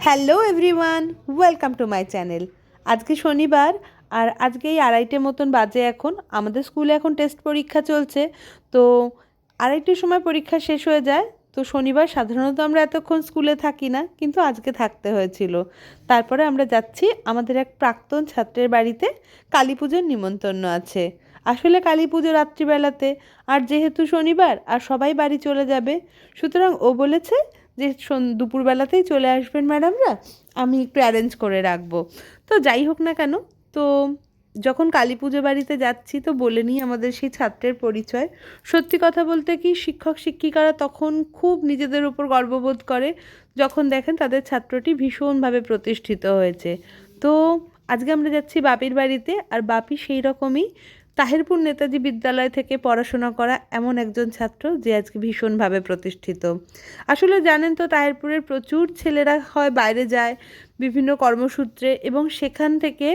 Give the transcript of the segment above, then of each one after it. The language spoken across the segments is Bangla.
Hello everyone, welcome to my channel. আজকে শনিবার আর আজকে এই 2:30 মতন বাজে। এখন আমাদের স্কুলে এখন টেস্ট পরীক্ষা চলছে। তো 2:30 সময় পরীক্ষা শেষ হয়ে যায়। তো শনিবার সাধারণত আমরা এতক্ষণ স্কুলে থাকি না, কিন্তু আজকে থাকতে হয়েছিল। তারপরে আমরা যাচ্ছি আমাদের এক প্রাক্তন ছাত্রের বাড়িতে। কালী পুজোর নিমন্ত্রণ আছে। আসলে কালী পুজো রাত্রিবেলাতে, আর যেহেতু শনিবার আর সবাই বাড়ি চলে যাবে, সুতরাং ও বলেছে যে দুপুরবেলাতেই চলে আসবেন ম্যাডামরা, আমি একটু অ্যারেঞ্জ করে রাখবো। তো যাই হোক না কেন, তো যখন কালী পুজো বাড়িতে যাচ্ছি তো বলে নিই আমাদের সেই ছাত্রের পরিচয়। সত্যি কথা বলতে কি, শিক্ষক শিক্ষিকারা তখন খুব নিজেদের উপর গর্ববোধ করে যখন দেখেন তাদের ছাত্রটি ভীষণভাবে প্রতিষ্ঠিত হয়েছে। তো আজকে আমরা যাচ্ছি বাপির বাড়িতে, আর বাপি সেই রকমই তাহিরপুর নেতাজি বিদ্যালয় থেকে পড়াশোনা করা এমন একজন ছাত্র যে আজকে ভীষণভাবে প্রতিষ্ঠিত। আসলে জানেন তো, তাহিরপুরের প্রচুর ছেলেরা হয় বাইরে যায় বিভিন্ন কর্মসূত্রে, এবং সেখান থেকে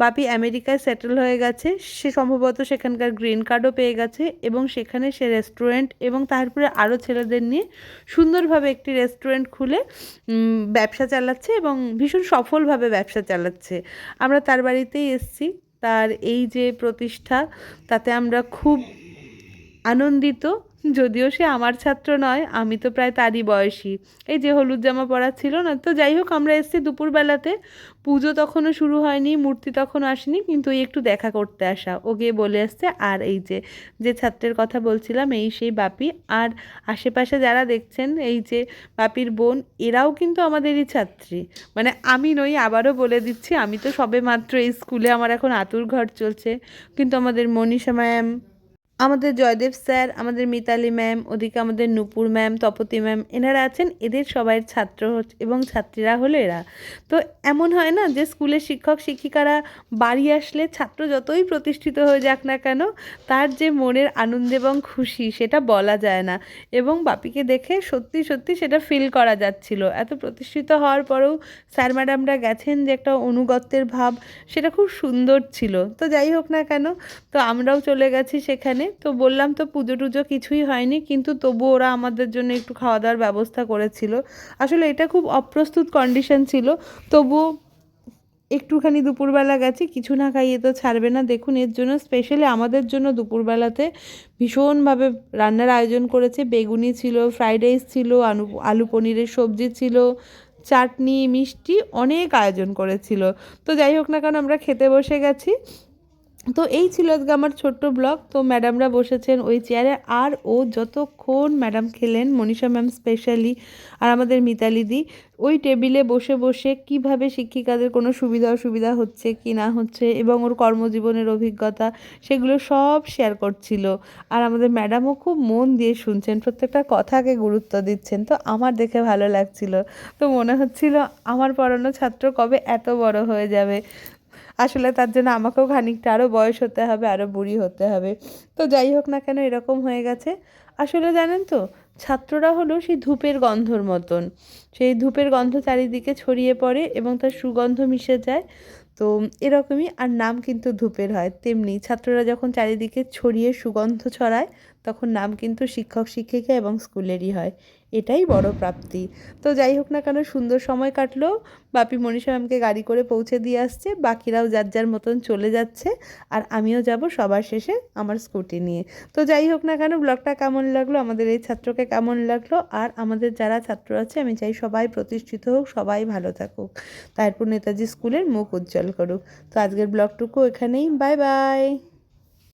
বাপি আমেরিকায় সেটেল হয়ে গেছে। সে সম্ভবত সেখানকার গ্রিন কার্ডও পেয়ে গেছে, এবং সেখানে সে রেস্টুরেন্ট এবং তাহিরপুরে আরও ছেলেদের নিয়ে সুন্দরভাবে একটি রেস্টুরেন্ট খুলে ব্যবসা চালাচ্ছে, এবং ভীষণ সফলভাবে ব্যবসা চালাচ্ছে। আমরা তার বাড়িতেই এসেছি। তার এই যে প্রতিষ্ঠা, তাতে আমরা খুব আনন্দিত। যদিও সে আমার ছাত্র নয়, আমি তো প্রায় তারই বয়সী। এই যে হলুদ জামা পরা ছিল না, তো যাই হোক আমরা এসেছি দুপুরবেলাতে। পুজো তখনও শুরু হয়নি, মূর্তি তখনও আসেনি, কিন্তু এই একটু দেখা করতে আসা। ও গিয়ে বলে আসছে। আর এই যে যে ছাত্রের কথা বলছিলাম, এই সেই বাপি। আর আশেপাশে যারা দেখছেন, এই যে বাপির বোন, এরাও কিন্তু আমাদেরই ছাত্রী। মানে আমি নই, আবারও বলে দিচ্ছি, আমি তো সবে মাত্র এই স্কুলে, আমার এখন আতুর ঘর চলছে। কিন্তু আমাদের মনীষা ম্যাম, আমাদের জয়দেব স্যার, আমাদের মিতালি ম্যাম, ওদিকে আমাদের নূপুর ম্যাম, তপতী ম্যাম, এনারা আছেন। এদের সবাই ছাত্র এবং ছাত্রীরা হলো এরা। তো এমন হয় না যে স্কুলের শিক্ষক শিক্ষিকারা বাড়ি আসলে ছাত্র যতই প্রতিষ্ঠিত হয়ে যাক না কেন, তার যে মনের আনন্দ এবং খুশি সেটা বলা যায় না। এবং বাপিকে দেখে সত্যি সত্যি সেটা ফিল করা যাচ্ছিল। এত প্রতিষ্ঠিত হওয়ার পরেও স্যার ম্যাডামরা গেছেন যে একটা অনুগত্যের ভাব, সেটা খুব সুন্দর ছিল। তো যাই হোক না কেন, তো আমরাও চলে গেছি সেখানে। তো বললাম তো, পুজো টুজো কিছুই হয়নি, কিন্তু তবু ওরা আমাদের জন্য একটু খাওয়া দাওয়ার ব্যবস্থা করেছিল। আসলে এটা খুব অপ্রস্তুত কন্ডিশন ছিল, তবুও একটুখানি দুপুরবেলা গেছি, কিছু না খাইয়ে তো ছাড়বে না। দেখুন, এর জন্য স্পেশালি আমাদের জন্য দুপুরবেলাতে ভীষণভাবে রান্নার আয়োজন করেছে। বেগুনি ছিল, ফ্রাইড রাইস ছিল, আলু পনিরের সবজি ছিল, চাটনি, মিষ্টি, অনেক আয়োজন করেছিল। তো যাই হোক না কেন, আমরা খেতে বসে গেছি। তো এই ছিল আজকে আমার ছোট্ট ব্লগ। তো ম্যাডামরা বসেছেন ওই চেয়ারে, আর ও যতক্ষণ ম্যাডাম খেলেন, মনীষা ম্যাম স্পেশালি, আর আমাদের মিতালি দি, ওই টেবিলে বসে বসে কিভাবে শিক্ষিকাদের কোনো সুবিধা অসুবিধা হচ্ছে কি না হচ্ছে, এবং ওর কর্মজীবনের অভিজ্ঞতা, সেগুলো সব শেয়ার করছিল। আর আমাদের ম্যাডামও খুব মন দিয়ে শুনছেন, প্রত্যেকটা কথাকে গুরুত্ব দিচ্ছেন। তো আমার দেখে ভালো লাগছিল। তো মনে হচ্ছিল আমার পড়ানো ছাত্র কবে এত বড় হয়ে যাবে। আসলে তার জন্য আমাকেও খানিকটা আরও বয়স হতে হবে, আরও বুড়ি হতে হবে। তো যাই হোক না কেন, এরকম হয়ে গেছে। আসলে জানেন তো, ছাত্ররা হলো সেই ধূপের গন্ধর মতন। সেই ধূপের গন্ধ চারিদিকে ছড়িয়ে পড়ে এবং তার সুগন্ধ মিশে যায়। তো এরকমই, আর নাম কিন্তু ধূপের হয়। তেমনি ছাত্ররা যখন চারিদিকে ছড়িয়ে সুগন্ধ ছড়ায়, তখন নাম কিন্তু শিক্ষক শিক্ষিকা এবং স্কুলেরই হয়। এটাই বড় প্রাপ্তি। তো যাই হোক না কেন, সুন্দর সময় কাটলো। বাপি মনীষা ম্যামকে গাড়ি করে পৌঁছে দিয়ে আসছে, বাকিরাও যার যার মতন চলে যাচ্ছে, আর আমিও যাব সবার শেষে আমার স্কুটি নিয়ে। তো যাই হোক না কেন, ব্লগটা কেমন লাগলো, আমাদের এই ছাত্রকে কেমন লাগলো, আর আমাদের যারা ছাত্র আছে, আমি চাই সবাই প্রতিষ্ঠিত হোক, সবাই ভালো থাকুক, তারপর নেতাজি স্কুলের মুখ উজ্জ্বল করুক। তো আজকের ব্লগটুকু এখানেই, বাই বাই।